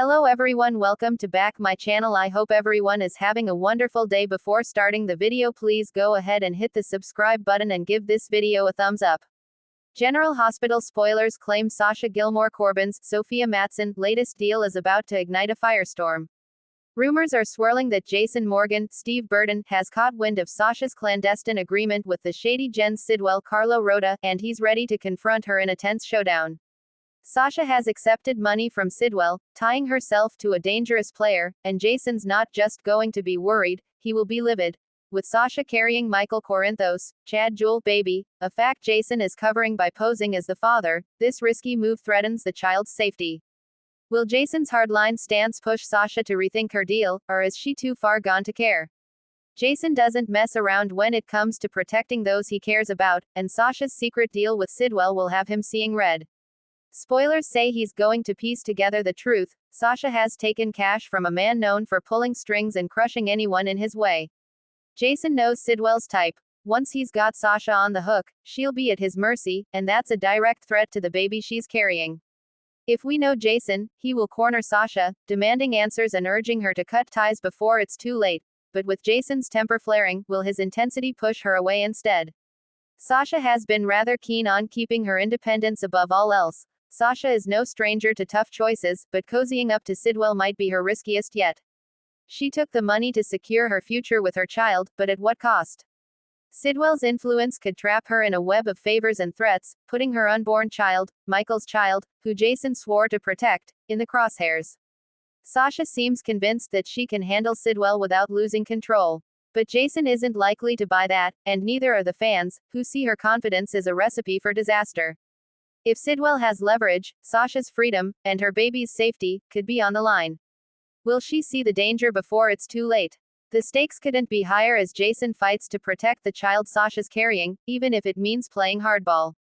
Hello everyone, welcome to back my channel. I hope everyone is having a wonderful day. Before starting the video, please go ahead and hit the subscribe button and give this video a thumbs up. General Hospital spoilers claim Sasha Gilmore Corbin's Sophia Matson latest deal is about to ignite a firestorm. Rumors are swirling that Jason Morgan, Steve Burton, has caught wind of Sasha's clandestine agreement with the shady Jen's Sidwell Carlo Rota, and he's ready to confront her in a tense showdown. Sasha has accepted money from Sidwell, tying herself to a dangerous player, and Jason's not just going to be worried, he will be livid. With Sasha carrying Michael Corinthos, Chad Jewel baby, a fact Jason is covering by posing as the father, this risky move threatens the child's safety. Will Jason's hardline stance push Sasha to rethink her deal, or is she too far gone to care? Jason doesn't mess around when it comes to protecting those he cares about, and Sasha's secret deal with Sidwell will have him seeing red. Spoilers say he's going to piece together the truth. Sasha has taken cash from a man known for pulling strings and crushing anyone in his way. Jason knows Sidwell's type. Once he's got Sasha on the hook, she'll be at his mercy, and that's a direct threat to the baby she's carrying. If we know Jason, he will corner Sasha, demanding answers and urging her to cut ties before it's too late. But with Jason's temper flaring, will his intensity push her away instead? Sasha has been rather keen on keeping her independence above all else. Sasha is no stranger to tough choices, but cozying up to Sidwell might be her riskiest yet. She took the money to secure her future with her child, but at what cost? Sidwell's influence could trap her in a web of favors and threats, putting her unborn child, Michael's child, who Jason swore to protect, in the crosshairs. Sasha seems convinced that she can handle Sidwell without losing control. But Jason isn't likely to buy that, and neither are the fans, who see her confidence as a recipe for disaster. If Sidwell has leverage, Sasha's freedom, and her baby's safety, could be on the line. Will she see the danger before it's too late? The stakes couldn't be higher as Jason fights to protect the child Sasha's carrying, even if it means playing hardball.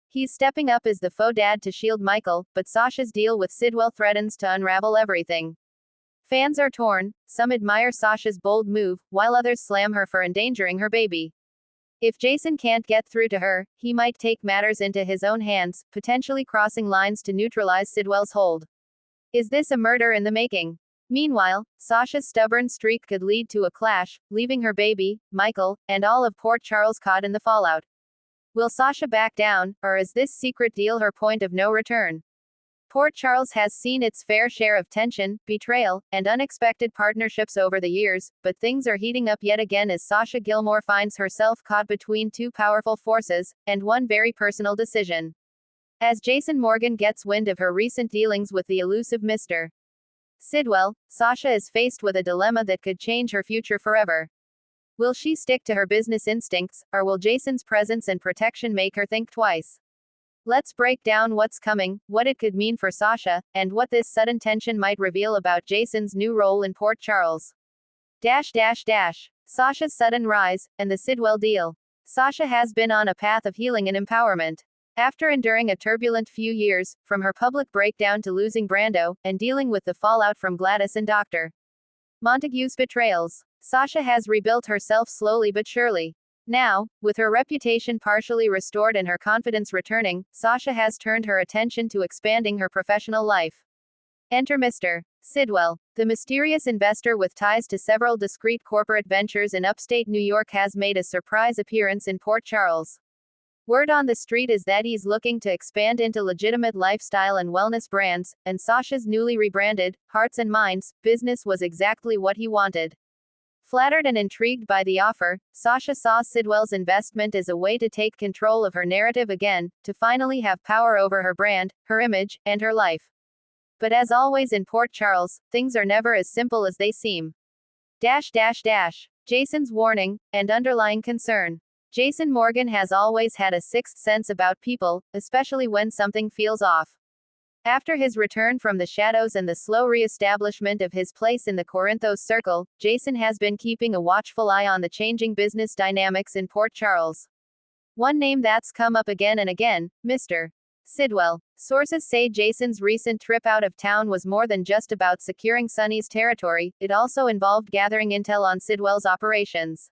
He's stepping up as the faux dad to shield Michael, but Sasha's deal with Sidwell threatens to unravel everything. Fans are torn, some admire Sasha's bold move, while others slam her for endangering her baby. If Jason can't get through to her, he might take matters into his own hands, potentially crossing lines to neutralize Sidwell's hold. Is this a murder in the making? Meanwhile, Sasha's stubborn streak could lead to a clash, leaving her baby, Michael, and all of Port Charles caught in the fallout. Will Sasha back down, or is this secret deal her point of no return? Port Charles has seen its fair share of tension, betrayal, and unexpected partnerships over the years, but things are heating up yet again as Sasha Gilmore finds herself caught between two powerful forces, and one very personal decision. As Jason Morgan gets wind of her recent dealings with the elusive Mr. Sidwell, Sasha is faced with a dilemma that could change her future forever. Will she stick to her business instincts, or will Jason's presence and protection make her think twice? Let's break down what's coming, what it could mean for Sasha, and what this sudden tension might reveal about Jason's new role in Port Charles. Sasha's sudden rise, and the Sidwell deal. Sasha has been on a path of healing and empowerment. After enduring a turbulent few years, from her public breakdown to losing Brando, and dealing with the fallout from Gladys and Dr. Montague's betrayals, Sasha has rebuilt herself slowly but surely. Now, with her reputation partially restored and her confidence returning, Sasha has turned her attention to expanding her professional life. Enter Mr. Sidwell. The mysterious investor with ties to several discreet corporate ventures in upstate New York has made a surprise appearance in Port Charles. Word on the street is that he's looking to expand into legitimate lifestyle and wellness brands, and Sasha's newly rebranded, Hearts and Minds, business was exactly what he wanted. Flattered and intrigued by the offer, Sasha saw Sidwell's investment as a way to take control of her narrative again, to finally have power over her brand, her image, and her life. But as always in Port Charles, things are never as simple as they seem. Jason's warning, and underlying concern. Jason Morgan has always had a sixth sense about people, especially when something feels off. After his return from the shadows and the slow re-establishment of his place in the Corinthos circle, Jason has been keeping a watchful eye on the changing business dynamics in Port Charles. One name that's come up again and again, Mr. Sidwell. Sources say Jason's recent trip out of town was more than just about securing Sonny's territory, it also involved gathering intel on Sidwell's operations.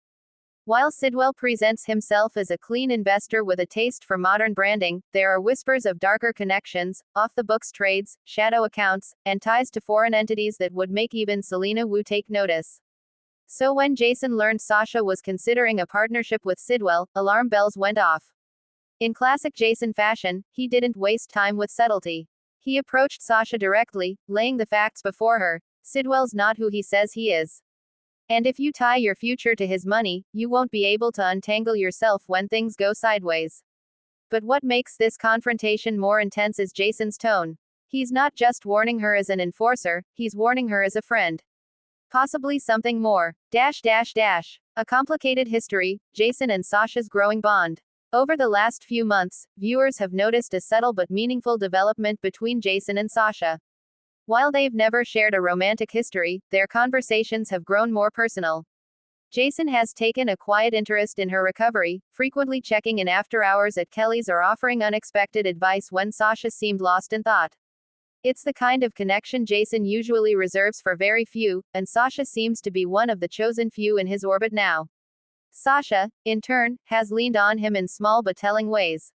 While Sidwell presents himself as a clean investor with a taste for modern branding, there are whispers of darker connections, off-the-books trades, shadow accounts, and ties to foreign entities that would make even Selena Wu take notice. So when Jason learned Sasha was considering a partnership with Sidwell, alarm bells went off. In classic Jason fashion, he didn't waste time with subtlety. He approached Sasha directly, laying the facts before her. Sidwell's not who he says he is. And if you tie your future to his money, you won't be able to untangle yourself when things go sideways. But what makes this confrontation more intense is Jason's tone. He's not just warning her as an enforcer, he's warning her as a friend. Possibly something more. A complicated history, Jason and Sasha's growing bond. Over the last few months, viewers have noticed a subtle but meaningful development between Jason and Sasha. While they've never shared a romantic history, their conversations have grown more personal. Jason has taken a quiet interest in her recovery, frequently checking in after hours at Kelly's or offering unexpected advice when Sasha seemed lost in thought. It's the kind of connection Jason usually reserves for very few, and Sasha seems to be one of the chosen few in his orbit now. Sasha, in turn, has leaned on him in small but telling ways.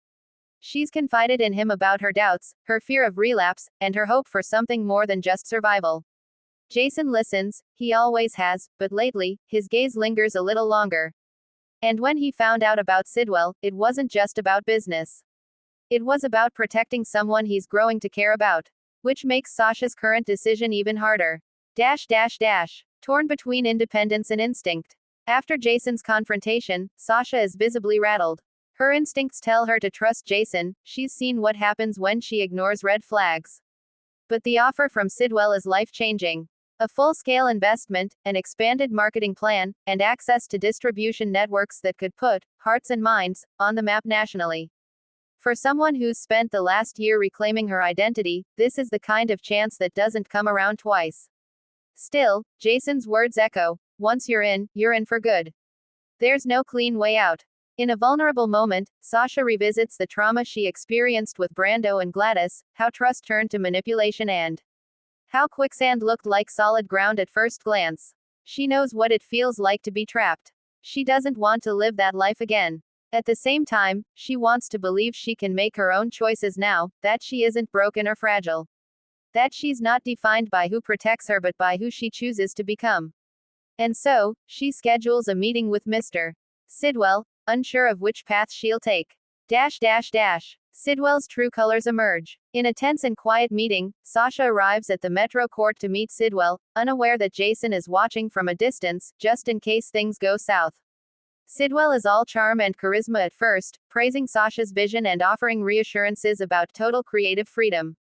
She's confided in him about her doubts, her fear of relapse, and her hope for something more than just survival. Jason listens, he always has, but lately, his gaze lingers a little longer. And when he found out about Sidwell, it wasn't just about business. It was about protecting someone he's growing to care about. Which makes Sasha's current decision even harder. Torn between independence and instinct. After Jason's confrontation, Sasha is visibly rattled. Her instincts tell her to trust Jason, she's seen what happens when she ignores red flags. But the offer from Sidwell is life-changing. A full-scale investment, an expanded marketing plan, and access to distribution networks that could put hearts and minds on the map nationally. For someone who's spent the last year reclaiming her identity, this is the kind of chance that doesn't come around twice. Still, Jason's words echo, once you're in for good. There's no clean way out. In a vulnerable moment, Sasha revisits the trauma she experienced with Brando and Gladys, how trust turned to manipulation and how quicksand looked like solid ground at first glance. She knows what it feels like to be trapped. She doesn't want to live that life again. At the same time, she wants to believe she can make her own choices now, that she isn't broken or fragile. That she's not defined by who protects her but by who she chooses to become. And so, she schedules a meeting with Mr. Sidwell, unsure of which path she'll take. Sidwell's true colors emerge. In a tense and quiet meeting, Sasha arrives at the Metro Court to meet Sidwell, unaware that Jason is watching from a distance, just in case things go south. Sidwell is all charm and charisma at first, praising Sasha's vision and offering reassurances about total creative freedom.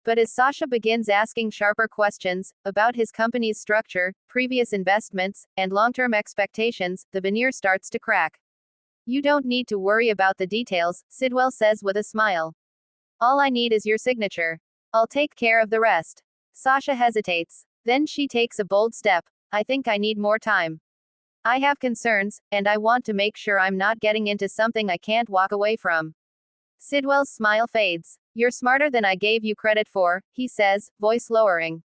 But as Sasha begins asking sharper questions, about his company's structure, previous investments, and long-term expectations, the veneer starts to crack. You don't need to worry about the details, Sidwell says with a smile. All I need is your signature. I'll take care of the rest. Sasha hesitates. Then she takes a bold step. I think I need more time. I have concerns, and I want to make sure I'm not getting into something I can't walk away from. Sidwell's smile fades. You're smarter than I gave you credit for, he says, voice lowering.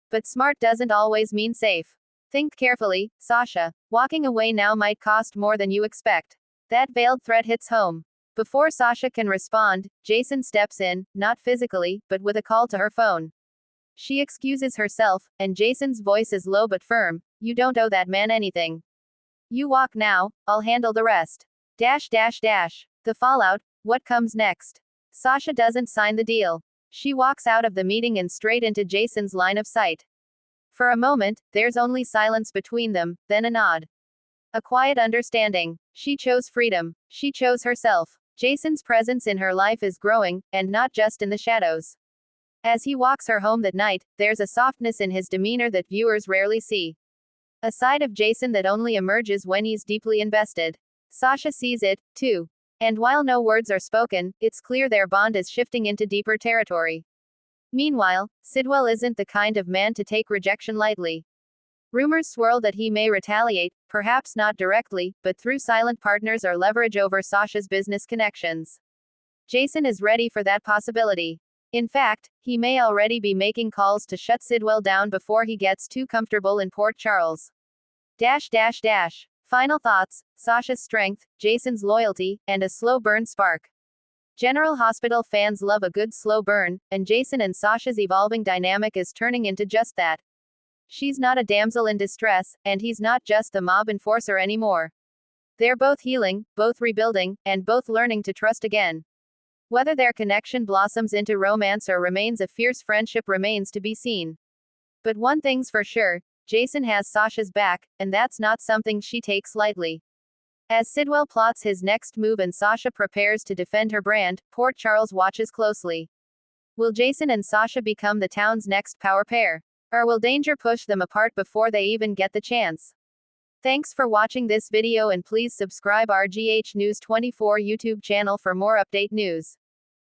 But smart doesn't always mean safe. Think carefully, Sasha. Walking away now might cost more than you expect. That veiled threat hits home. Before Sasha can respond, Jason steps in, not physically, but with a call to her phone. She excuses herself, and Jason's voice is low but firm. You don't owe that man anything. You walk now, I'll handle the rest. The fallout, what comes next? Sasha doesn't sign the deal. She walks out of the meeting and straight into Jason's line of sight. For a moment, there's only silence between them, then a nod. A quiet understanding. She chose freedom. She chose herself. Jason's presence in her life is growing, and not just in the shadows. As he walks her home that night, there's a softness in his demeanor that viewers rarely see. A side of Jason that only emerges when he's deeply invested. Sasha sees it, too. And while no words are spoken, it's clear their bond is shifting into deeper territory. Meanwhile, Sidwell isn't the kind of man to take rejection lightly. Rumors swirl that he may retaliate, perhaps not directly, but through silent partners or leverage over Sasha's business connections. Jason is ready for that possibility. In fact, he may already be making calls to shut Sidwell down before he gets too comfortable in Port Charles. Final thoughts: Sasha's strength, Jason's loyalty, and a slow burn spark. General Hospital fans love a good slow burn, and Jason and Sasha's evolving dynamic is turning into just that. She's not a damsel in distress, and he's not just the mob enforcer anymore. They're both healing, both rebuilding, and both learning to trust again. Whether their connection blossoms into romance or remains a fierce friendship remains to be seen. But one thing's for sure: Jason has Sasha's back, and that's not something she takes lightly. As Sidwell plots his next move and Sasha prepares to defend her brand, Port Charles watches closely. Will Jason and Sasha become the town's next power pair? Or will danger push them apart before they even get the chance? Thanks for watching this video, and please subscribe our GH News 24 YouTube channel for more update news.